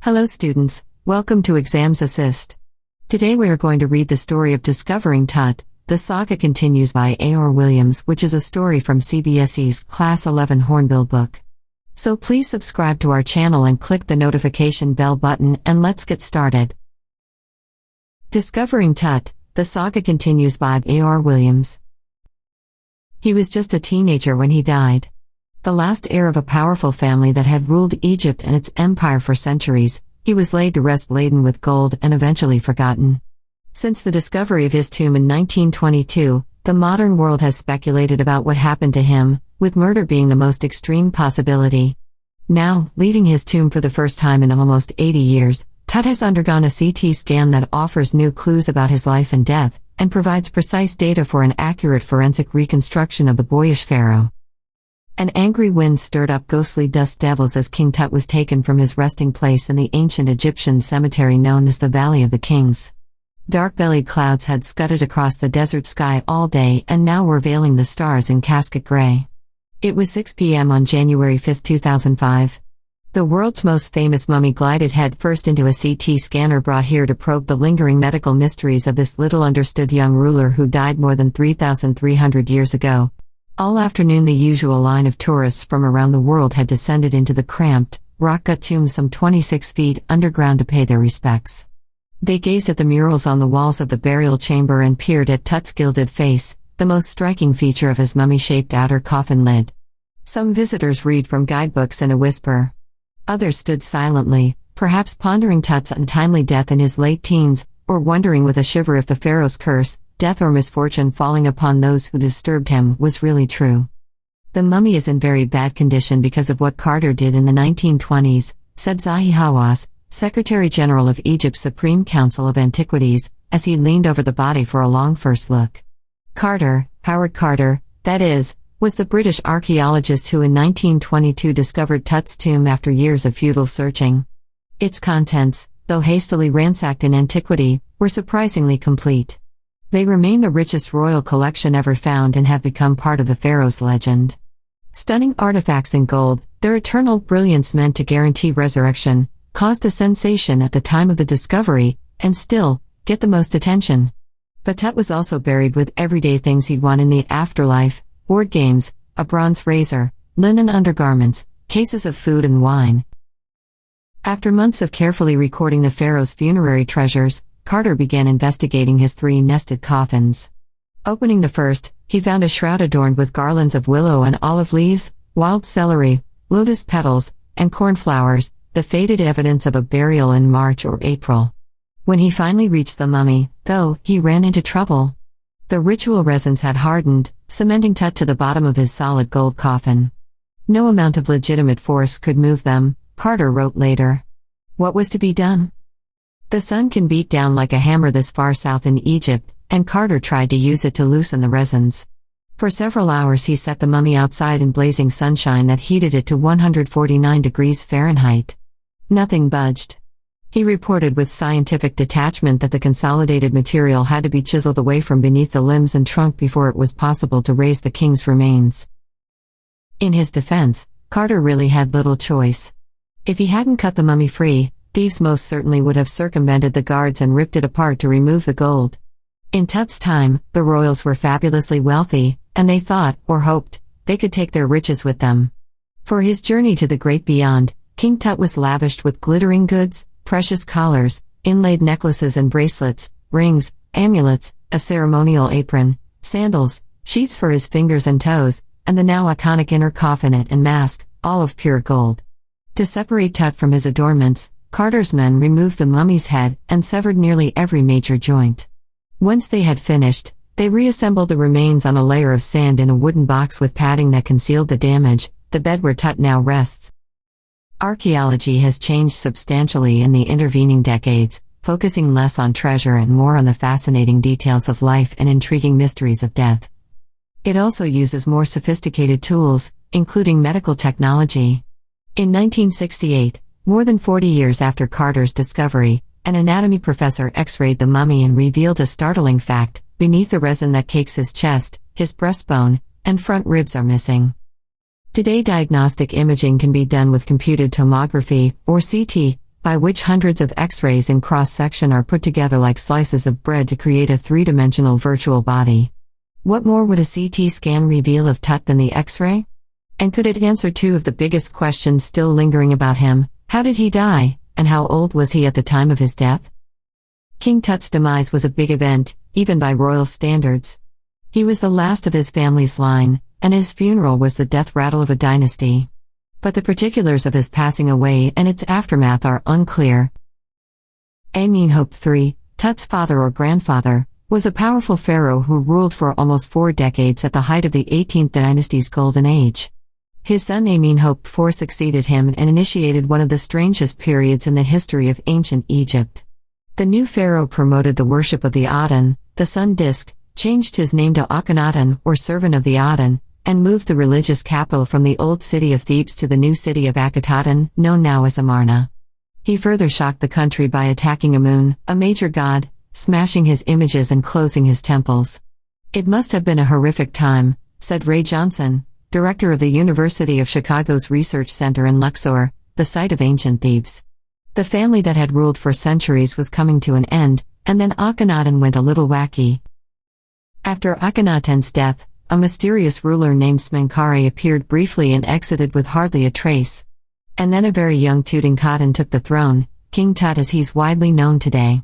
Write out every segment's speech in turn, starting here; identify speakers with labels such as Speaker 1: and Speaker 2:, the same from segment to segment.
Speaker 1: Hello students, welcome to Exams Assist. Today we are going to read the story of Discovering Tut, The Saga Continues by A.R. Williams, which is a story from CBSE's Class 11 Hornbill book. So please subscribe to our channel and click the notification bell button and let's get started. Discovering Tut, The Saga Continues by A.R. Williams. He was just a teenager when he died. The last heir of a powerful family that had ruled Egypt and its empire for centuries, he was laid to rest laden with gold and eventually forgotten. Since the discovery of his tomb in 1922, the modern world has speculated about what happened to him, with murder being the most extreme possibility. Now, leaving his tomb for the first time in almost 80 years, Tut has undergone a CT scan that offers new clues about his life and death, and provides precise data for an accurate forensic reconstruction of the boyish pharaoh. An angry wind stirred up ghostly dust devils as King Tut was taken from his resting place in the ancient Egyptian cemetery known as the Valley of the Kings. Dark-bellied clouds had scudded across the desert sky all day and now were veiling the stars in casket gray. It was 6 p.m. on January 5, 2005. The world's most famous mummy glided headfirst into a CT scanner brought here to probe the lingering medical mysteries of this little-understood young ruler who died more than 3,300 years ago. All afternoon the usual line of tourists from around the world had descended into the cramped, rock-cut tomb some 26 feet underground to pay their respects. They gazed at the murals on the walls of the burial chamber and peered at Tut's gilded face, the most striking feature of his mummy-shaped outer coffin lid. Some visitors read from guidebooks in a whisper. Others stood silently, perhaps pondering Tut's untimely death in his late teens, or wondering with a shiver if the pharaoh's curse, death or misfortune falling upon those who disturbed him, was really true. The mummy is in very bad condition because of what Carter did in the 1920s, said Zahi Hawass, Secretary General of Egypt's Supreme Council of Antiquities, as he leaned over the body for a long first look. Carter, Howard Carter, that is, was the British archaeologist who in 1922 discovered Tut's tomb after years of futile searching. Its contents, though hastily ransacked in antiquity, were surprisingly complete. They remain the richest royal collection ever found and have become part of the pharaoh's legend. Stunning artifacts in gold, their eternal brilliance meant to guarantee resurrection, caused a sensation at the time of the discovery, and still, get the most attention. But Tut was also buried with everyday things he'd want in the afterlife: board games, a bronze razor, linen undergarments, cases of food and wine. After months of carefully recording the pharaoh's funerary treasures, Carter began investigating his 3 nested coffins. Opening the first, he found a shroud adorned with garlands of willow and olive leaves, wild celery, lotus petals, and cornflowers, the faded evidence of a burial in March or April. When he finally reached the mummy, though, he ran into trouble. The ritual resins had hardened, cementing Tut to the bottom of his solid gold coffin. No amount of legitimate force could move them, Carter wrote later. What was to be done? The sun can beat down like a hammer this far south in Egypt, and Carter tried to use it to loosen the resins. For several hours he set the mummy outside in blazing sunshine that heated it to 149 degrees Fahrenheit. Nothing budged. He reported with scientific detachment that the consolidated material had to be chiseled away from beneath the limbs and trunk before it was possible to raise the king's remains. In his defense, Carter really had little choice. If he hadn't cut the mummy free, thieves most certainly would have circumvented the guards and ripped it apart to remove the gold. In Tut's time, the royals were fabulously wealthy, and they thought, or hoped, they could take their riches with them. For his journey to the great beyond, King Tut was lavished with glittering goods, precious collars, inlaid necklaces and bracelets, rings, amulets, a ceremonial apron, sandals, sheaths for his fingers and toes, and the now iconic inner coffin and mask, all of pure gold. To separate Tut from his adornments, Carter's men removed the mummy's head and severed nearly every major joint. Once they had finished, they reassembled the remains on a layer of sand in a wooden box with padding that concealed the damage, the bed where Tut now rests. Archaeology has changed substantially in the intervening decades, focusing less on treasure and more on the fascinating details of life and intriguing mysteries of death. It also uses more sophisticated tools, including medical technology. In 1968, more than 40 years after Carter's discovery, an anatomy professor x-rayed the mummy and revealed a startling fact: beneath the resin that cakes his chest, his breastbone and front ribs are missing. Today diagnostic imaging can be done with computed tomography, or CT, by which hundreds of X-rays in cross-section are put together like slices of bread to create a three-dimensional virtual body. What more would a CT scan reveal of Tut than the X-ray? And could it answer two of the biggest questions still lingering about him? How did he die, and how old was he at the time of his death? King Tut's demise was a big event, even by royal standards. He was the last of his family's line, and his funeral was the death rattle of a dynasty. But the particulars of his passing away and its aftermath are unclear. Amenhotep III, Tut's father or grandfather, was a powerful pharaoh who ruled for almost 4 decades at the height of the 18th dynasty's golden age. His son Amenhotep IV succeeded him and initiated one of the strangest periods in the history of ancient Egypt. The new pharaoh promoted the worship of the Aten, the sun disk, changed his name to Akhenaten, or servant of the Aten, and moved the religious capital from the old city of Thebes to the new city of Akhetaten, known now as Amarna. He further shocked the country by attacking Amun, a major god, smashing his images and closing his temples. It must have been a horrific time, said Ray Johnson, director of the University of Chicago's Research Center in Luxor, the site of ancient Thebes. The family that had ruled for centuries was coming to an end, and then Akhenaten went a little wacky. After Akhenaten's death, a mysterious ruler named Smenkhare appeared briefly and exited with hardly a trace. And then a very young Tutankhamun took the throne, King Tut as he's widely known today.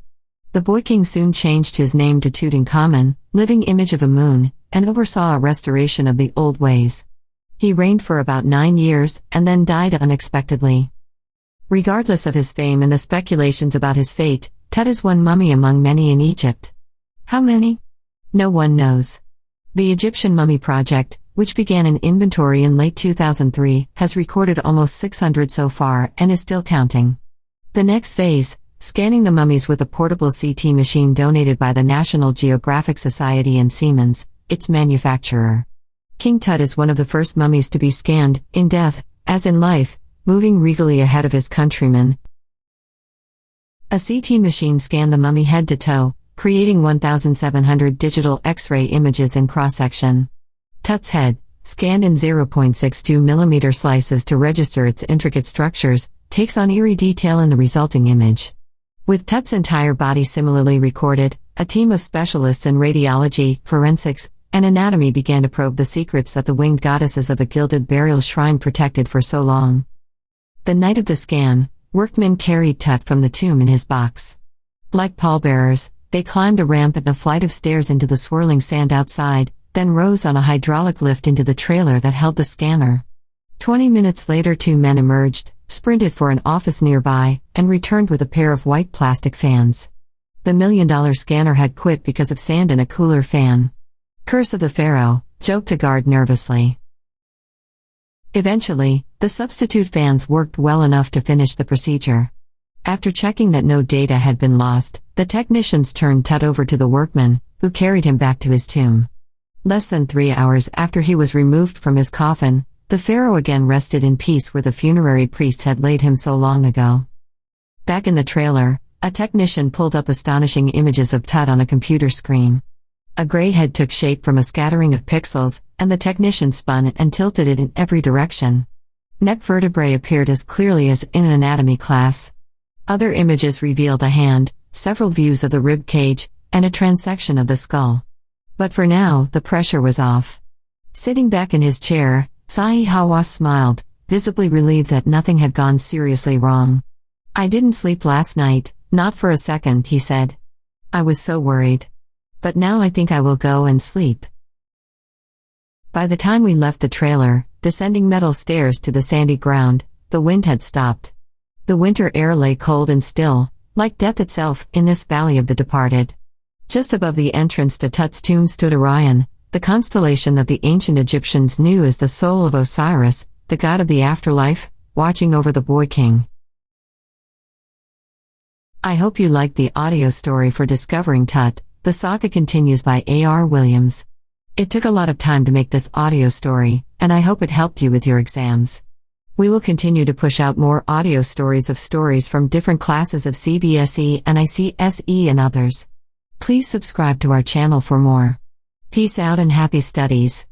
Speaker 1: The boy king soon changed his name to Tutankhamun, living image of Amun, and oversaw a restoration of the old ways. He reigned for about 9 years, and then died unexpectedly. Regardless of his fame and the speculations about his fate, Tut is one mummy among many in Egypt. How many? No one knows. The Egyptian Mummy Project, which began an inventory in late 2003, has recorded almost 600 so far and is still counting. The next phase, scanning the mummies with a portable CT machine donated by the National Geographic Society and Siemens, its manufacturer. King Tut is one of the first mummies to be scanned, in death, as in life, moving regally ahead of his countrymen. A CT machine scanned the mummy head to toe, creating 1,700 digital X-ray images in cross-section. Tut's head, scanned in 0.62 mm slices to register its intricate structures, takes on eerie detail in the resulting image. With Tut's entire body similarly recorded, a team of specialists in radiology, forensics, and anatomy began to probe the secrets that the winged goddesses of a gilded burial shrine protected for so long. The night of the scan, workmen carried Tut from the tomb in his box. Like pallbearers, they climbed a ramp and a flight of stairs into the swirling sand outside, then rose on a hydraulic lift into the trailer that held the scanner. 20 minutes later 2 men emerged, sprinted for an office nearby, and returned with a pair of white plastic fans. The $1 million scanner had quit because of sand in a cooler fan. Curse of the Pharaoh, joked a guard nervously. Eventually, the substitute fans worked well enough to finish the procedure. After checking that no data had been lost, the technicians turned Tut over to the workmen, who carried him back to his tomb. Less than 3 hours after he was removed from his coffin, the pharaoh again rested in peace where the funerary priests had laid him so long ago. Back in the trailer, a technician pulled up astonishing images of Tut on a computer screen. A gray head took shape from a scattering of pixels, and the technician spun it and tilted it in every direction. Neck vertebrae appeared as clearly as in an anatomy class. Other images revealed a hand, several views of the rib cage, and a transection of the skull. But for now, the pressure was off. Sitting back in his chair, Sahi Hawass smiled, visibly relieved that nothing had gone seriously wrong. "I didn't sleep last night, not for a second," he said. "I was so worried. But now I think I will go and sleep." By the time we left the trailer, descending metal stairs to the sandy ground, the wind had stopped. The winter air lay cold and still, like death itself, in this valley of the departed. Just above the entrance to Tut's tomb stood Orion, the constellation that the ancient Egyptians knew as the soul of Osiris, the god of the afterlife, watching over the boy king. I hope you liked the audio story for Discovering Tut. The Saga Continues by A.R. Williams. It took a lot of time to make this audio story, and I hope it helped you with your exams. We will continue to push out more audio stories from different classes of CBSE and ICSE and others. Please subscribe to our channel for more. Peace out and happy studies.